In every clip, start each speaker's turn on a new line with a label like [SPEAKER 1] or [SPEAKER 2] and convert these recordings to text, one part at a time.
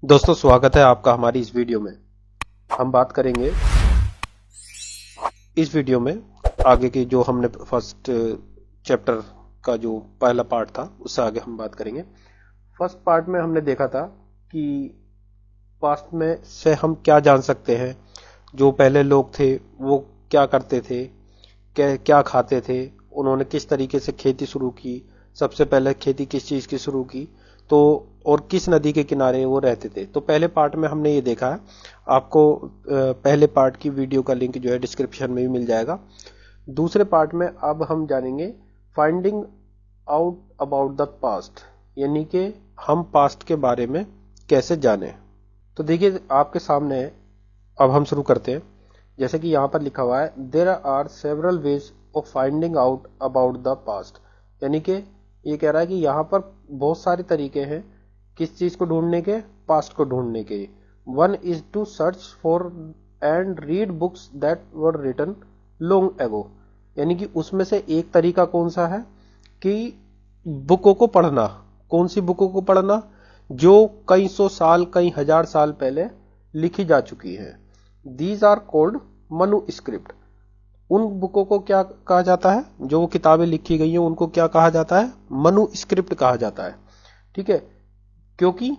[SPEAKER 1] दोस्तों स्वागत है आपका हमारी इस वीडियो में। हम बात करेंगे इस वीडियो में आगे की जो हमने फर्स्ट चैप्टर का जो पहला पार्ट था उससे आगे हम बात करेंगे। फर्स्ट पार्ट में हमने देखा था कि पास्ट में से हम क्या जान सकते हैं, जो पहले लोग थे वो क्या करते थे, क्या खाते थे, उन्होंने किस तरीके से खेती शुरू की, सबसे पहले खेती किस चीज की शुरू की, तो और किस नदी के किनारे वो रहते थे। तो पहले पार्ट में हमने ये देखा है। आपको पहले पार्ट की वीडियो का लिंक जो है डिस्क्रिप्शन में भी मिल जाएगा। दूसरे पार्ट में अब हम जानेंगे finding out about the past, यानी कि हम पास्ट के बारे में कैसे जाने। तो देखिए आपके सामने अब हम शुरू करते हैं। जैसे कि यहाँ पर लिखा हुआ है there are several ways of finding out about the past, यानी कि ये कह रहा है कि यहाँ पर बहुत सारे तरीके हैं किस चीज को ढूंढने के, पास्ट को ढूंढने के। One is to search for and read books that were written long ago, यानी कि उसमें से एक तरीका कौन सा है कि बुकों को पढ़ना। कौन सी बुकों को पढ़ना? जो कई सौ साल कई हजार साल पहले लिखी जा चुकी है। These are called manuscript. उन बुकों को क्या कहा जाता है? जो वो किताबें लिखी गई हैं उनको क्या कहा जाता है? मनुस्क्रिप्ट कहा जाता है। ठीक है, क्योंकि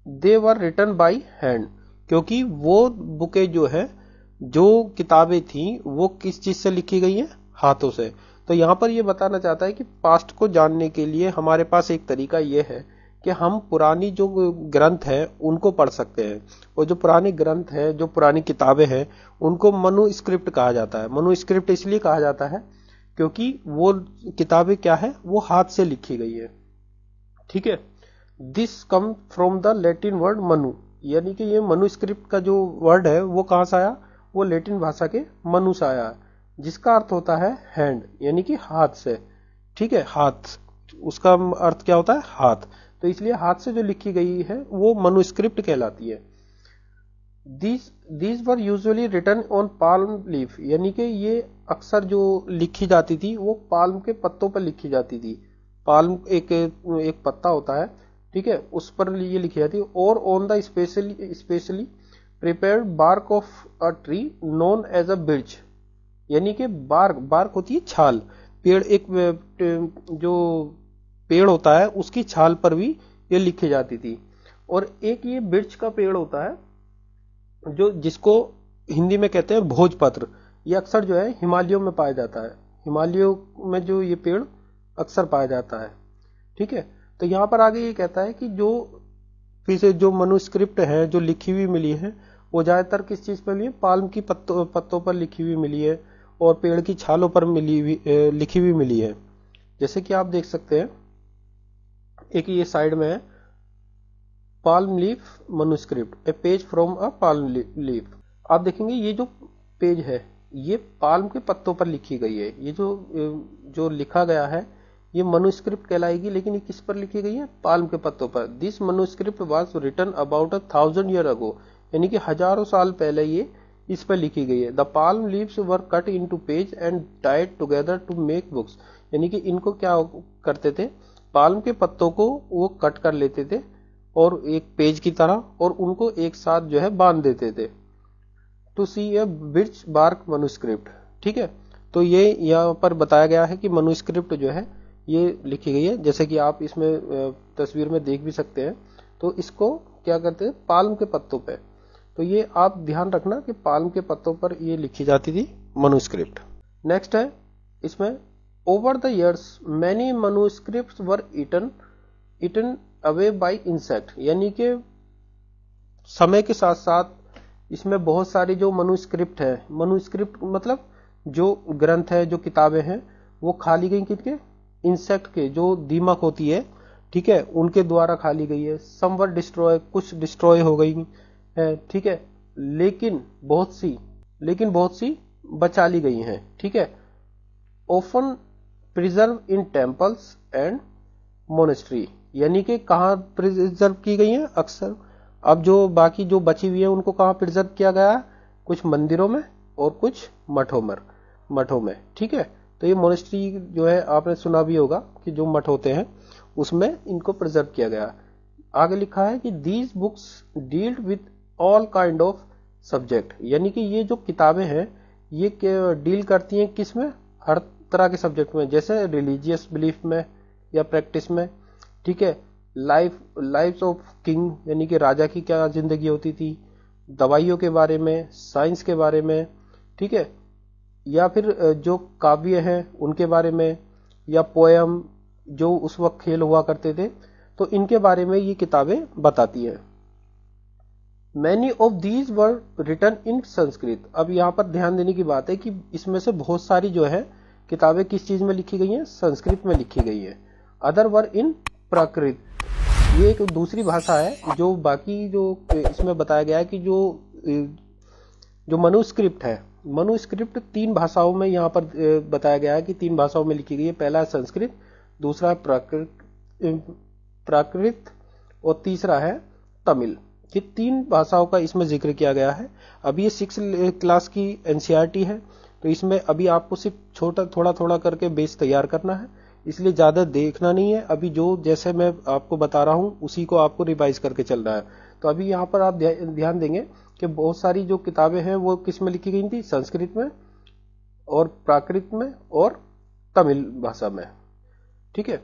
[SPEAKER 1] दे वर रिटन बाय हैंड, क्योंकि वो बुकें जो है, जो किताबें थी वो किस चीज से लिखी गई है? हाथों से। तो यहां पर ये बताना चाहता है कि पास्ट को जानने के लिए हमारे पास एक तरीका ये है कि हम पुरानी जो ग्रंथ है उनको पढ़ सकते हैं। और जो पुराने ग्रंथ है, जो पुरानी किताबें हैं, उनको मनुस्क्रिप्ट कहा जाता है। मनुस्क्रिप्ट इसलिए कहा जाता है क्योंकि वो किताबें क्या है, वो हाथ से लिखी गई है। ठीक है, this come from the Latin word Manu, यानी कि ये मनुस्क्रिप्ट का जो वर्ड है वो कहां से आया? वो लैटिन भाषा के मनु से आया, जिसका अर्थ होता है हैंड, यानी कि हाथ से। ठीक है, हाथ, उसका अर्थ क्या होता है? हाथ। तो इसलिए हाथ से जो लिखी गई है वो मनुस्क्रिप्ट कहलाती है। These were usually written on palm leaf, यानी कि ये अक्सर जो लिखी जाती थी वो पाल्म के पत्तों पर लिखी जाती थी। पाल्म एक पत्ता होता है, ठीक है, उस पर ये लिखी जाती है। और on the specially prepared bark of a tree known as a birch, यानी कि बार्क होती है छाल। पेड़, एक जो पेड़ होता है उसकी छाल पर भी ये लिखी जाती थी। और एक ये बिर्च का पेड़ होता है जो जिसको हिंदी में कहते हैं भोजपत्र। ये अक्सर जो है हिमालयों में पाया जाता है। हिमालयों में जो ये पेड़ अक्सर पाया जाता है। ठीक है, तो यहां पर आगे ये कहता है कि जो फिर से जो मनुस्क्रिप्ट है, जो लिखी हुई मिली है, वो ज्यादातर किस चीज पर मिली है? पाल्म की पत्तों पर लिखी हुई मिली है और पेड़ की छालों पर लिखी हुई मिली है। जैसे कि आप देख सकते हैं, एक ये साइड में है palm leaf manuscript, A page from a palm leaf. आप देखेंगे ये जो पेज है ये पाल्म के पत्तों पर लिखी गई है। ये जो लिखा गया है ये मनुस्क्रिप्ट कहलाएगी, लेकिन ये किस पर लिखी गई है? पाल्म के पत्तों पर। This manuscript was written about 1000 year ago, यानी कि हजारों साल पहले ये इस पर लिखी गई है। The palm leaves were cut into page and tied together to make books, यानी कि इनको क्या करते थे? पाल्म के पत्तों को वो कट कर लेते थे और एक पेज की तरह, और उनको एक साथ जो है बांध देते थे। To see a birch bark manuscript. ठीक है, तो ये यहाँ पर बताया गया है कि मनुस्क्रिप्ट जो है ये लिखी गई है, जैसे कि आप इसमें तस्वीर में देख भी सकते हैं। तो इसको क्या करते हैं? पाल्म के पत्तों पे। तो ये आप ध्यान रखना कि पाल्म के पत्तों पर ये लिखी जाती थी मनुस्क्रिप्ट। नेक्स्ट है इसमें over the years many manuscripts were eaten away by insect, यानी कि समय के साथ साथ इसमें बहुत सारी जो मनुस्क्रिप्ट है, मनुस्क्रिप्ट मतलब जो ग्रंथ है, जो किताबें हैं, वो खा ली गई किसके? इंसेक्ट के, जो दीमक होती है, ठीक है, उनके द्वारा खा ली गई है। सम वर डिस्ट्रॉय, कुछ डिस्ट्रॉय हो गई है, ठीक है, लेकिन बहुत सी बचा ली गई हैं। ठीक है, often preserve in temples and monastery, यानी कि कहाँ प्रिजर्व की गई है? अक्सर अब जो बाकी जो बची हुई है उनको कहाँ प्रिजर्व किया गया है? कुछ मंदिरों में और कुछ मठों में। ठीक है, तो ये मोनेस्ट्री जो है आपने सुना भी होगा कि जो मठ होते हैं उसमें इनको प्रिजर्व किया गया। आगे लिखा है कि these books dealt with all kind of subject, यानी कि ये जो किताबें हैं ये डील करती हैं किस में, हर तरह के सब्जेक्ट में, जैसे रिलीजियस बिलीफ में या प्रैक्टिस में, ठीक है, लाइफ ऑफ किंग यानी कि राजा की क्या जिंदगी होती थी, दवाइयों के बारे में, साइंस के बारे में, ठीक है, या फिर जो काव्य हैं उनके बारे में, या पोयम जो उस वक्त खेल हुआ करते थे, तो इनके बारे में ये किताबें बताती हैं। Many of these were written in Sanskrit. अब यहाँ पर ध्यान देने की बात है कि इसमें से बहुत सारी जो है किताबें किस चीज में लिखी गई हैं, संस्कृत में लिखी गई हैं। अदर वर इन प्राकृत, ये एक दूसरी भाषा है जो बाकी जो इसमें बताया गया है कि जो मनुस्क्रिप्ट है, मनुस्क्रिप्ट 3 भाषाओं में यहाँ पर बताया गया है कि 3 भाषाओं में लिखी गई है। पहला है संस्कृत, दूसरा है प्राकृत और तीसरा है तमिल। ये 3 भाषाओं का इसमें जिक्र किया गया है। अभी ये 6 क्लास की एनसीईआरटी है, तो इसमें अभी आपको सिर्फ थोड़ा थोड़ा करके बेस तैयार करना है, इसलिए ज्यादा देखना नहीं है। अभी जो जैसे मैं आपको बता रहा हूं उसी को आपको रिवाइज करके चलना है। तो अभी यहाँ पर आप ध्यान देंगे कि बहुत सारी जो किताबें हैं वो किस में लिखी गई थी, संस्कृत में और प्राकृत में और तमिल भाषा में, ठीक है।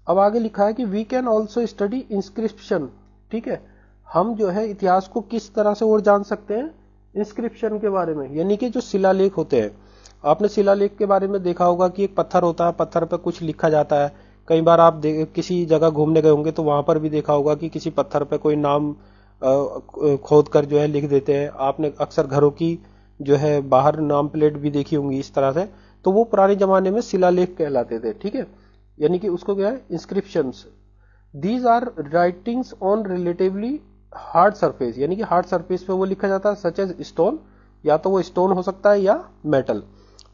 [SPEAKER 1] अब आगे लिखा है कि we can also study inscription, ठीक है, हम जो है इतिहास को किस तरह से और जान सकते हैं, इंस्क्रिप्शन के बारे में, यानी कि जो शिलालेख होते हैं। आपने शिलालेख के बारे में देखा होगा कि एक पत्थर होता है, पत्थर पर कुछ लिखा जाता है। कई बार आप किसी जगह घूमने गए होंगे तो वहां पर भी देखा होगा कि किसी पत्थर पे कोई नाम खोद कर जो है लिख देते हैं। आपने अक्सर घरों की जो है बाहर नाम प्लेट भी देखी होंगी इस तरह से, तो वो पुराने जमाने में शिलालेख कहलाते थे, ठीक है, यानी कि उसको क्या है, inscriptions. These are writings on relatively hard surface, यानी कि हार्ड सरफेस पे वो लिखा जाता है, सच एज स्टोन, या तो वो स्टोन हो सकता है या मेटल।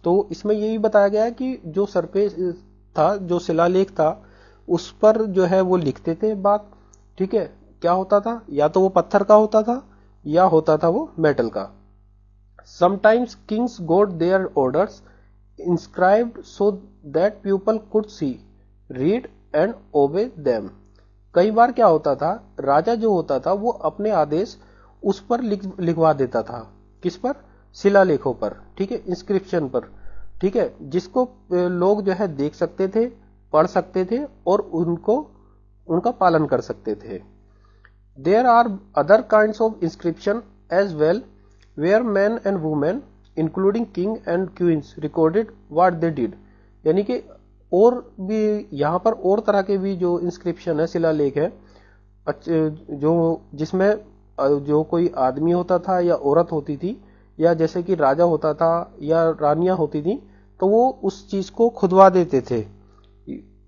[SPEAKER 1] तो इसमें यही बताया गया है कि जो सरफेस था, जो शिलालेख था, उस पर जो है वो लिखते थे बात, ठीक है। क्या होता था, या तो वो पत्थर का होता था या होता था वो मेटल का। Sometimes kings got their orders inscribed so that people could see, read and obey them. कई बार क्या होता था, राजा जो होता था वो अपने आदेश उस पर लिखवा देता था, किस पर, शिलालेखों पर, ठीक है, इंस्क्रिप्शन पर, ठीक है, जिसको लोग जो है देख सकते थे, पढ़ सकते थे और उनका पालन कर सकते थे। There are other kinds of inscription as well, where man and women including king and queens recorded what they did, यानी कि और भी यहाँ पर और तरह के भी जो इंस्क्रिप्शन है, शिलालेख है, जो जिसमें जो कोई आदमी होता था या औरत होती थी, या जैसे कि राजा होता था या रानियां होती थी, तो वो उस चीज को खुदवा देते थे।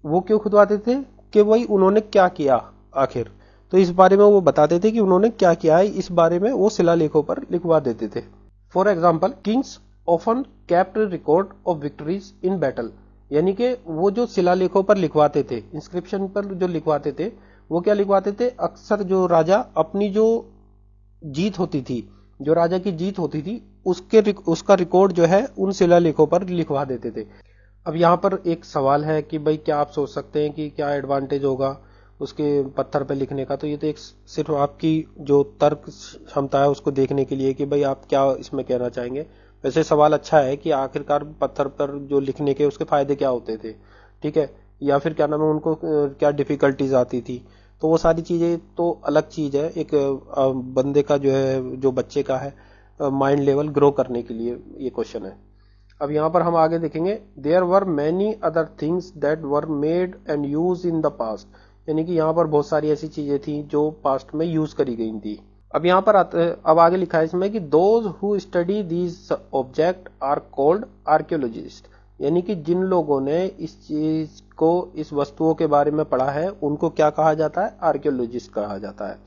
[SPEAKER 1] वो क्यों खुदवाते थे कि भाई उन्होंने क्या किया आखिर, तो इस बारे में वो बताते थे कि उन्होंने क्या किया है, इस बारे में वो शिलालेखों पर लिखवा देते थे। For example, Kings often kept record of victories in battle, यानी कि वो जो शिलालेखों पर लिखवाते थे, इंस्क्रिप्शन पर जो लिखवाते थे, वो क्या लिखवाते थे, अक्सर जो राजा अपनी जो जीत होती थी, जो राजा की जीत होती थी, उसका रिकॉर्ड जो है उन शिलालेखों पर लिखवा देते थे। अब यहाँ पर एक सवाल है कि भाई क्या आप सोच सकते हैं कि क्या एडवांटेज होगा उसके पत्थर पे लिखने का, तो ये तो एक सिर्फ आपकी जो तर्क क्षमता है उसको देखने के लिए कि भाई आप क्या इसमें कहना चाहेंगे। वैसे सवाल अच्छा है कि आखिरकार पत्थर पर जो लिखने के उसके फायदे क्या होते थे, ठीक है, या फिर क्या नाम है, उनको क्या डिफिकल्टीज आती थी, तो वो सारी चीजें तो अलग चीज है। एक बंदे का जो है, जो बच्चे का है, माइंड लेवल ग्रो करने के लिए ये क्वेश्चन है। अब यहाँ पर हम आगे देखेंगे, there were many other things that were made and use in the past, यानी कि यहाँ पर बहुत सारी ऐसी चीजें थी जो पास्ट में यूज करी गई थी। अब यहाँ पर अब आगे लिखा है इसमें कि those who study these object are called archaeologist, यानी कि जिन लोगों ने इस चीज को, इस वस्तुओं के बारे में पढ़ा है, उनको क्या कहा जाता है, आर्कियोलॉजिस्ट कहा जाता है।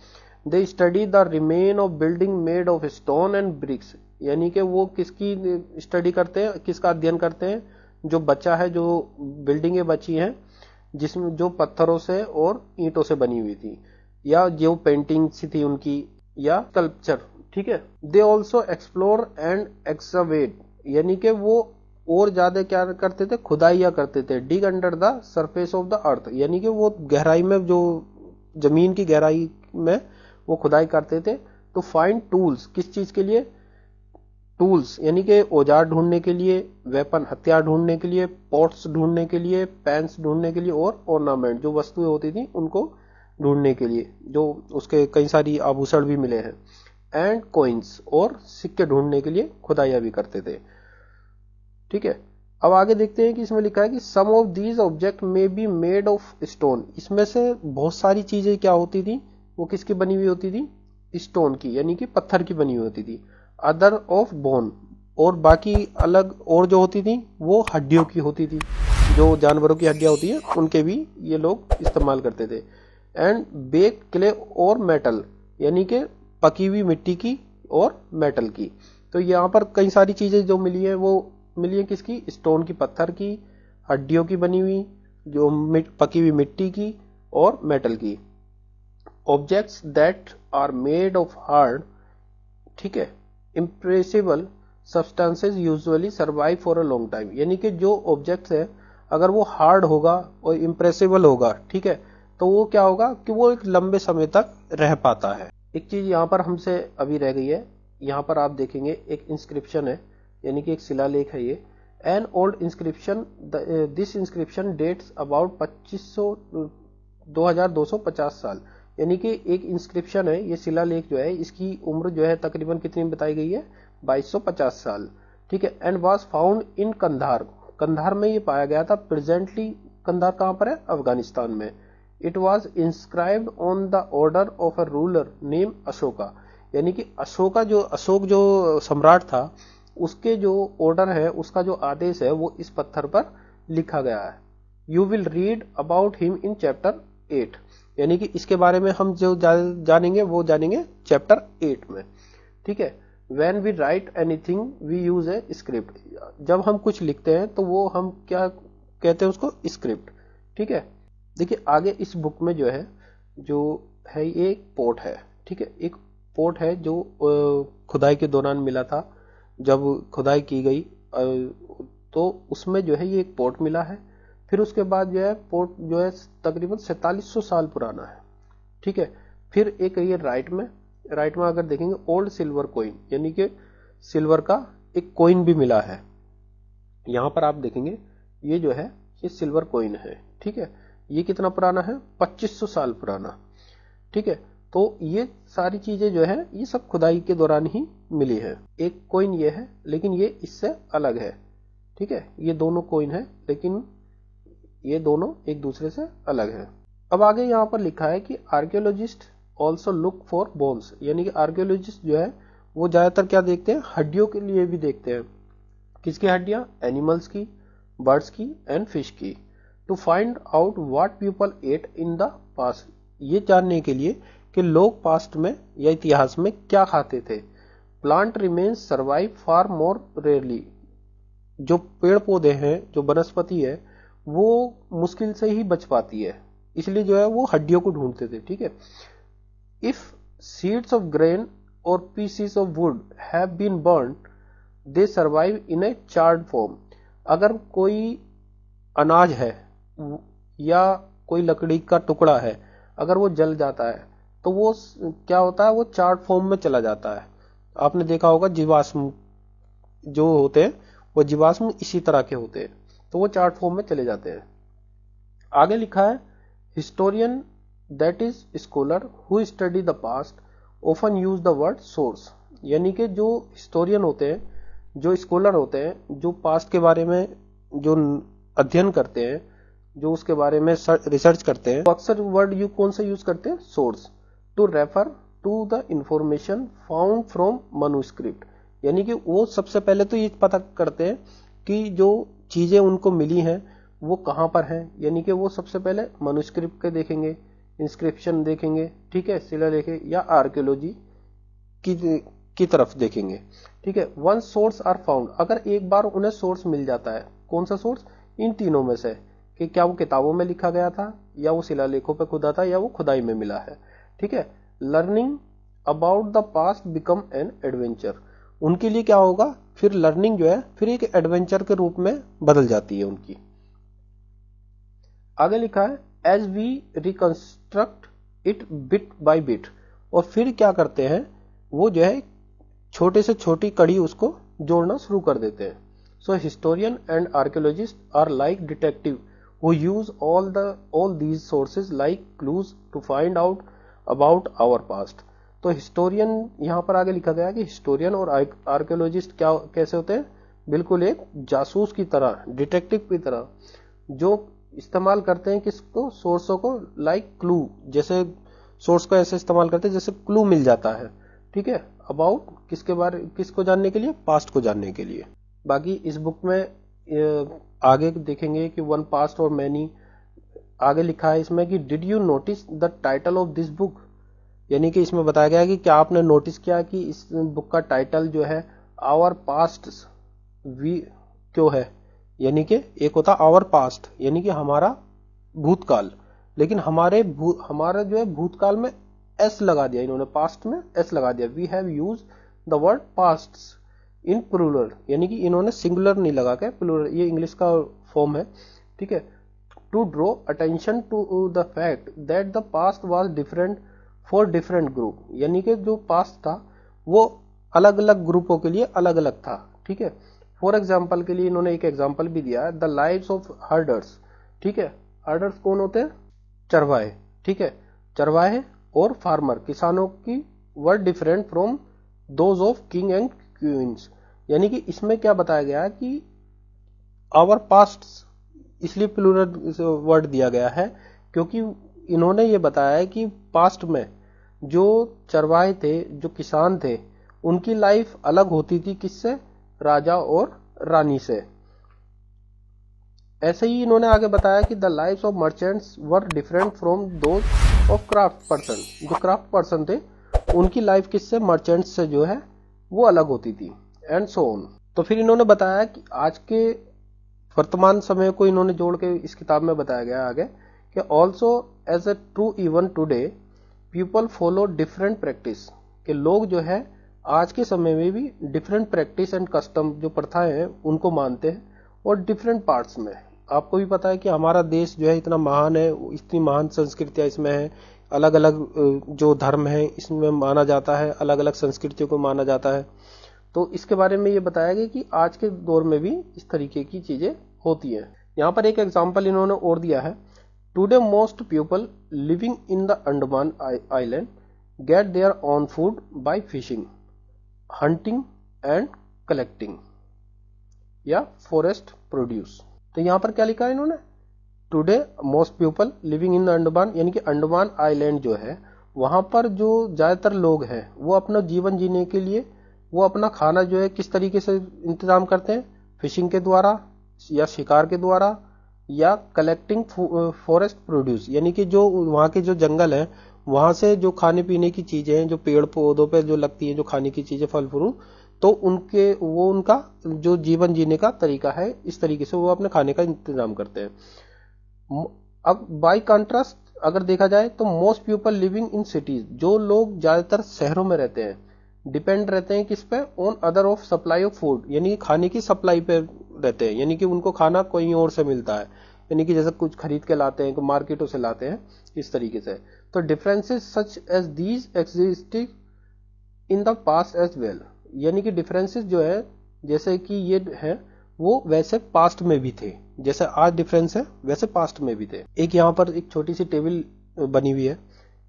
[SPEAKER 1] They study the remain of building made of stone and bricks, यानी कि वो किसकी स्टडी करते हैं, किसका अध्ययन करते हैं, जो बचा है, जो बिल्डिंगें बची हैं जिसमें जो पत्थरों से और ईंटों से बनी हुई थी, या जो पेंटिंग्स थी उनकी, या स्कल्पचर, ठीक है। दे ऑल्सो एक्सप्लोर एंड एक्सवेट, यानी कि वो और ज्यादा क्या करते थे, खुदाइया करते थे। Dig under the surface of the earth, यानी कि वो गहराई में जो जमीन की गहराई में वो खुदाई करते थे टू फाइंड टूल्स। किस चीज के लिए? टूल्स यानी कि औजार ढूंढने के लिए, वेपन हथियार ढूंढने के लिए, पॉट्स ढूंढने के लिए, पैंस ढूंढने के लिए और ऑर्नामेंट जो वस्तुएं होती थी उनको ढूंढने के लिए, जो उसके कई सारी आभूषण भी मिले हैं। एंड कॉइन्स और सिक्के ढूंढने के लिए खुदाइयां भी करते थे। ठीक है, अब आगे देखते हैं कि इसमें लिखा है कि some of these object may be made of stone. इसमें से बहुत सारी चीजें क्या होती थी, वो किसकी बनी हुई होती थी? स्टोन की, यानी कि पत्थर की बनी हुई होती थी। अदर ऑफ बोन, और बाकी अलग और जो होती थी वो हड्डियों की होती थी, जो जानवरों की हड्डियां होती हैं उनके भी ये लोग इस्तेमाल करते थे। एंड बेक क्ले और मेटल, यानी कि पकी हुई मिट्टी की और मेटल की। तो यहाँ पर कई सारी चीजें जो मिली है वो मिली है किसकी? स्टोन की, पत्थर की, हड्डियों की बनी हुई, जो पकी हुई मिट्टी की और मेटल की। Objects that are made of hard, ठीक है, imperishable substances usually survive for a long time. यानी कि जो ऑब्जेक्ट्स है अगर वो हार्ड होगा और इम्प्रेसिबल होगा, ठीक है, तो वो क्या होगा कि वो एक लंबे समय तक रह पाता है। एक चीज यहाँ पर हमसे अभी रह गई है, यहाँ पर आप देखेंगे एक इंस्क्रिप्शन है, यानी कि एक शिलालेख है ये। An old inscription, this inscription dates about 2250 साल। यानी कि एक इंस्क्रिप्शन है, ये शिलालेख जो है इसकी उम्र जो है तकरीबन कितनी बताई गई है? 2250 साल। ठीक है, and was found in Kandahar. Kandahar में ये पाया गया था। प्रेजेंटली कंधार कहां पर है? अफगानिस्तान में। It was inscribed on the order of a ruler name Ashoka. यानी कि अशोक जो सम्राट था उसके जो ऑर्डर है, उसका जो आदेश है वो इस पत्थर पर लिखा गया है। You will read about him in chapter 8। यानी कि इसके बारे में हम जो जानेंगे वो जानेंगे चैप्टर 8 में। ठीक है, when we write anything we use a script. जब हम कुछ लिखते हैं तो वो हम क्या कहते हैं? उसको स्क्रिप्ट। ठीक है, देखिए आगे इस बुक में जो है ये एक पोर्ट है। ठीक है, एक पोर्ट है जो खुदाई के दौरान मिला था। जब खुदाई की गई तो उसमें जो है ये एक पोर्ट मिला है। फिर उसके बाद जो है पोर्ट जो है तकरीबन 4700 साल पुराना है। ठीक है, फिर एक ये राइट में अगर देखेंगे ओल्ड सिल्वर कॉइन, यानी कि सिल्वर का एक कॉइन भी मिला है। यहां पर आप देखेंगे ये जो है ये सिल्वर कॉइन है। ठीक है, ये कितना पुराना है? 2500 साल पुराना। ठीक है, तो ये सारी चीजें जो है ये सब खुदाई के दौरान ही मिली है। एक कॉइन ये है लेकिन ये इससे अलग है। ठीक है, ये दोनों कॉइन है लेकिन ये दोनों एक दूसरे से अलग है। अब आगे यहाँ पर लिखा है कि archaeologist also look for bones. यानी कि आर्कियोलॉजिस्ट जो है वो ज्यादातर क्या देखते हैं? हड्डियों के लिए भी देखते हैं। किसकी हड्डियां? एनिमल्स की, बर्ड्स की एंड फिश की। To find out what people ate in the past. ये जानने के लिए कि लोग पास्ट में या इतिहास में क्या खाते थे। प्लांट रिमेन्स सर्वाइव फार मोर रेयरली। जो पेड़ पौधे हैं, जो वनस्पति है, वो मुश्किल से ही बच पाती है, इसलिए जो है वो हड्डियों को ढूंढते थे। ठीक है, इफ सीड्स ऑफ ग्रेन और pieces of wood have been burned they survive in a charred form. अगर कोई अनाज है या कोई लकड़ी का टुकड़ा है, अगर वो जल जाता है तो वो क्या होता है? वो चार्ड फॉर्म में चला जाता है। आपने देखा होगा जीवाश्म जो होते हैं वो जीवाश्म इसी तरह के होते हैं, तो वो चार्ट फॉर्म में चले जाते हैं। आगे लिखा है historian that is scholar who study the past often use the word source. यानी कि जो हिस्टोरियन होते हैं, जो स्कॉलर होते हैं, जो पास्ट के बारे में जो अध्ययन करते हैं, जो उसके बारे में रिसर्च करते हैं, अक्सर वर्ड कौन सा यूज करते हैं? Source. To refer to the information found from manuscript. यानी कि वो सबसे पहले तो ये पता करते हैं कि जो चीजें उनको मिली हैं वो कहां पर हैं। यानी कि वो सबसे पहले मनुस्क्रिप्ट के देखेंगे, इंस्क्रिप्शन देखेंगे, ठीक है, शिलालेख या आर्कियोलॉजी की तरफ देखेंगे। ठीक है, वन सोर्स आर फाउंड। अगर एक बार उन्हें सोर्स मिल जाता है, कौन सा सोर्स? इन तीनों में से कि क्या वो किताबों में लिखा गया था या वो शिलालेखों पे खुदा था या वो खुदाई में मिला है। ठीक है, learning about the past become an adventure. उनके लिए क्या होगा? फिर लर्निंग जो है फिर एक एडवेंचर के रूप में बदल जाती है उनकी। आगे लिखा है as we reconstruct it bit by bit, और फिर क्या करते हैं वो जो है छोटे से छोटी कड़ी उसको जोड़ना शुरू कर देते हैं। So historian and archaeologist are like detective who use all these sources like clues to find out about our past। तो हिस्टोरियन यहाँ पर आगे लिखा गया कि हिस्टोरियन और आर्कियोलॉजिस्ट क्या कैसे होते हैं, बिल्कुल एक जासूस की तरह, डिटेक्टिव की तरह, जो इस्तेमाल करते हैं किसको, सोर्सों को, लाइक क्लू, जैसे सोर्स को ऐसे इस्तेमाल करते हैं जैसे क्लू मिल जाता है, ठीक है, अबाउट किसके बारे, किसको जानने के लिए, पास्ट को जानने के लिए। बाकी इस बुक में आगे देखेंगे कि वन पास्ट और मैनी, आगे लिखा है इसमें कि did you notice the title of this book, यानी कि इसमें बताया गया है कि क्या आपने नोटिस किया कि इस बुक का टाइटल जो है आवर पास्ट वी क्यों है, यानी कि एक होता आवर पास्ट यानी कि हमारा भूतकाल, लेकिन हमारा जो है भूतकाल में एस लगा दिया इन्होंने, पास्ट में एस लगा दिया। We have use the word past in plural, यानी कि इन्होंने सिंगुलर नहीं लगा के प्लूरल, ये इंग्लिश का फॉर्म है, ठीक है। To draw attention to the fact that the past was different for different group, यानी कि जो पास्ट था वो अलग अलग ग्रुपों के लिए अलग अलग था, ठीक है। फॉर एग्जाम्पल के लिए इन्होंने एक एग्जाम्पल भी दिया है, द लाइव्स ऑफ हर्डर्स, ठीक है। हर्डर्स कौन होते हैं, चरवाहे, ठीक है। चरवाहे और फार्मर, किसानों की, were different from those of king and queen's, यानी कि इसमें क्या बताया गया है कि आवर पास्ट, इसलिए प्लूरल वर्ड दिया गया है क्योंकि इन्होंने ये बताया है कि पास्ट में जो चरवाहे थे, जो किसान थे, उनकी लाइफ अलग होती थी किससे, राजा और रानी से। ऐसे ही इन्होंने आगे बताया कि the lives of merchants were different from those of craft person, जो क्राफ्ट पर्सन थे उनकी लाइफ किससे, मर्चेंट्स से जो है वो अलग होती थी, एंड सो ऑन। तो फिर इन्होंने बताया कि आज के वर्तमान समय को इन्होंने जोड़ के इस किताब में बताया गया आगे कि also as a true even today people follow different practice, कि लोग जो है आज के समय में भी डिफरेंट प्रैक्टिस एंड कस्टम, जो प्रथाएं हैं उनको मानते हैं, और डिफरेंट पार्ट्स में। आपको भी पता है कि हमारा देश जो है इतना महान है, इतनी महान संस्कृतियां इसमें है, अलग अलग जो धर्म है इसमें माना जाता है, अलग अलग संस्कृतियों को माना जाता है। तो इसके बारे में ये बताया गया कि आज के दौर में भी इस तरीके की चीजें होती हैं। यहाँ पर एक एग्जाम्पल इन्होंने और दिया है, today most people living in the Andaman island get their own food by fishing, hunting and collecting या फॉरेस्ट प्रोड्यूस। तो यहाँ पर क्या लिखा है इन्होंने, today most people living in the Andaman, यानी कि अंडमान आइलैंड जो है वहां पर जो ज्यादातर लोग हैं वो अपना जीवन जीने के लिए वो अपना खाना जो है किस तरीके से इंतजाम करते हैं, फिशिंग के द्वारा या शिकार के द्वारा, या कलेक्टिंग फॉरेस्ट प्रोड्यूस, यानी कि जो वहाँ के जो जंगल हैं वहां से जो खाने पीने की चीजें हैं, जो पेड़ पौधों पे जो लगती है जो खाने की चीजें, फल फ्रूट, तो उनका जो जीवन जीने का तरीका है, इस तरीके से वो अपने खाने का इंतजाम करते हैं। अब बाई कंट्रास्ट अगर देखा जाए तो most people living in cities, जो लोग ज्यादातर शहरों में रहते हैं, डिपेंड रहते हैं किस पे, on other of supply of food, यानी कि खाने की सप्लाई पे रहते हैं, यानी कि उनको खाना कहीं और से मिलता है, यानी कि जैसे कुछ खरीद के लाते हैं, मार्केटों से लाते हैं, इस तरीके से। तो differences such as these existing in the past as well, यानी कि डिफरेंसेस जो है जैसे कि ये है वो वैसे पास्ट में भी थे, जैसे आज डिफरेंस है वैसे पास्ट में भी थे। एक यहाँ पर एक छोटी सी टेबल बनी हुई है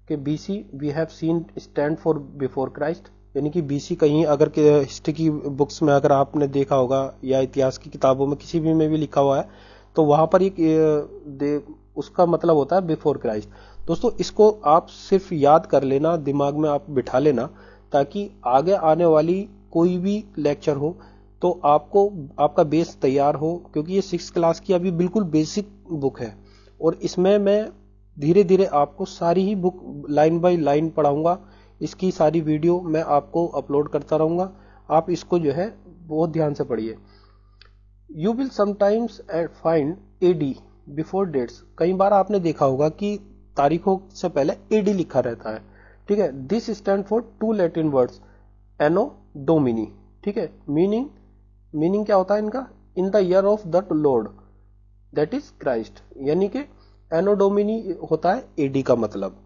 [SPEAKER 1] कि BC we have seen stand for before Christ, यानी कि बीसी कहीं अगर हिस्ट्री की बुक्स में अगर आपने देखा होगा या इतिहास की किताबों में किसी भी में भी लिखा हुआ है तो वहां पर एक उसका मतलब होता है बिफोर क्राइस्ट। दोस्तों इसको आप सिर्फ याद कर लेना, दिमाग में आप बिठा लेना, ताकि आगे आने वाली कोई भी लेक्चर हो तो आपको आपका बेस तैयार हो, क्योंकि ये 6th क्लास की अभी बिल्कुल बेसिक बुक है और इसमें मैं धीरे धीरे आपको सारी ही बुक लाइन बाय लाइन पढ़ाऊंगा। इसकी सारी वीडियो मैं आपको अपलोड करता रहूंगा, आप इसको जो है बहुत ध्यान से पढ़िए। You will sometimes find AD before dates, कई बार आपने देखा होगा कि तारीखों से पहले एडी लिखा रहता है, ठीक है। This stand for 2 Latin words anno domini, ठीक है। मीनिंग क्या होता है इनका, in the year of the lord that is Christ, यानी कि एनो डोमिनी होता है एडी का मतलब।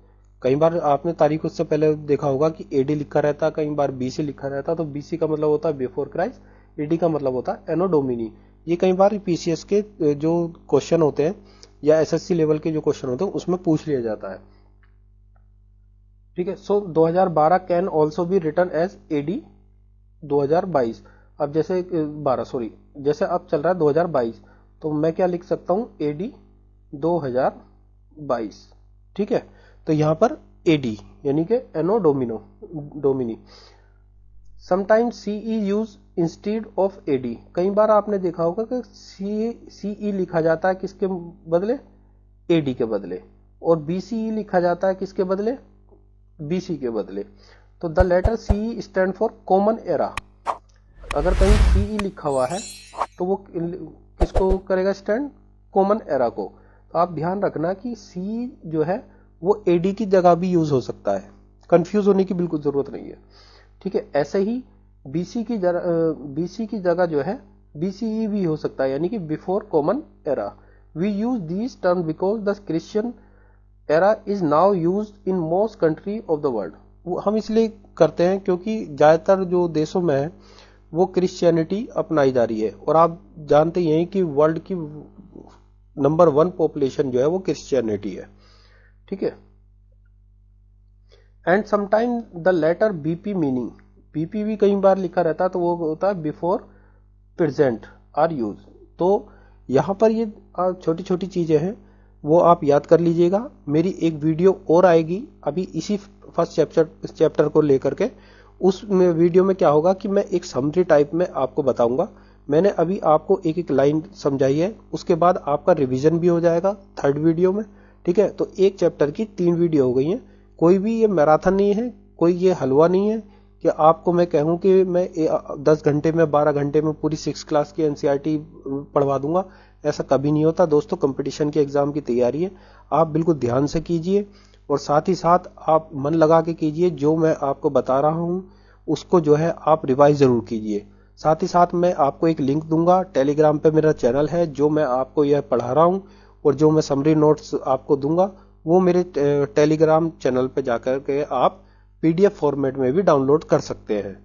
[SPEAKER 1] कई बार आपने तारीख उससे पहले देखा होगा कि एडी लिखा रहता, कई बार बीसी लिखा रहता, तो बीसी का मतलब होता है बिफोर क्राइस्ट, एडी का मतलब होता है एनो डोमिनी। ये कई बार पीसीएस के जो क्वेश्चन होते हैं या एसएससी लेवल के जो क्वेश्चन होते हैं उसमें पूछ लिया जाता है। ठीक है, so 2012 can also be written as AD 2022। अब जैसे 12 सॉरी, जैसे अब चल रहा है 2022, तो मैं क्या लिख सकता हूं, एडी 2022। ठीक है, तो यहां पर एडी यानी कि Anno Domini. Sometimes CE use instead of AD. कई बार आपने देखा होगा कि सीई लिखा जाता है किसके बदले, एडी के बदले, और बीसीई लिखा जाता है किसके बदले, बीसी के बदले। तो the letter CE stand for common era. अगर कहीं सीई लिखा हुआ है तो वो किसको करेगा स्टैंड, कॉमन एरा को। तो आप ध्यान रखना कि सी जो है वो एडी की जगह भी यूज हो सकता है, कंफ्यूज होने की बिल्कुल जरूरत नहीं है। ठीक है, ऐसे ही बीसी की जगह जो है बीसीई भी हो सकता है, यानी कि before common era. We use these term because the Christian era is now used in most country of the world. वो हम इसलिए करते हैं क्योंकि ज्यादातर जो देशों में है वो क्रिश्चियनिटी अपनाई जा रही है, और आप जानते ही हैं कि वर्ल्ड की नंबर 1 पॉपुलेशन जो है वो क्रिश्चियनिटी है। ठीक है, and sometime the letter BP meaning, BP भी कई बार लिखा रहता है, तो वो होता है बिफोर प्रेजेंट आर यूज। तो यहां पर ये छोटी छोटी चीजें हैं, वो आप याद कर लीजिएगा। मेरी एक वीडियो और आएगी अभी इसी फर्स्ट चैप्टर को लेकर के। उस वीडियो में क्या होगा कि मैं एक समरी टाइप में आपको बताऊंगा। मैंने अभी आपको एक एक लाइन समझाई है, उसके बाद आपका रिवीजन भी हो जाएगा थर्ड वीडियो में। ठीक है, तो एक चैप्टर की 3 वीडियो हो गई हैं। कोई भी ये मैराथन नहीं है, कोई ये हलवा नहीं है कि आपको मैं कहूं कि मैं 10 घंटे में 12 घंटे में पूरी 6 क्लास की एनसीईआरटी पढ़वा दूंगा। ऐसा कभी नहीं होता दोस्तों। कंपटीशन के एग्जाम की तैयारी है, आप बिल्कुल ध्यान से कीजिए, और साथ ही साथ आप मन लगा के कीजिए। जो मैं आपको बता रहा हूं उसको जो है आप रिवाइज जरूर कीजिए। साथ ही साथ मैं आपको एक लिंक दूंगा, टेलीग्राम पे मेरा चैनल है, जो मैं आपको यह पढ़ा रहा हूं और जो मैं समरी नोट्स आपको दूंगा वो मेरे टेलीग्राम चैनल पे जाकर के आप पीडीएफ फॉर्मेट में भी डाउनलोड कर सकते हैं।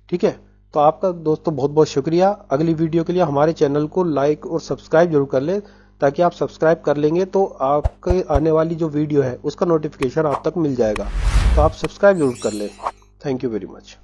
[SPEAKER 1] ठीक है, तो आपका दोस्तों बहुत बहुत शुक्रिया। अगली वीडियो के लिए हमारे चैनल को लाइक और सब्सक्राइब जरूर कर ले, ताकि आप सब्सक्राइब कर लेंगे तो आपके आने वाली जो वीडियो है उसका नोटिफिकेशन आप तक मिल जाएगा। तो आप सब्सक्राइब जरूर कर ले। Thank you very much.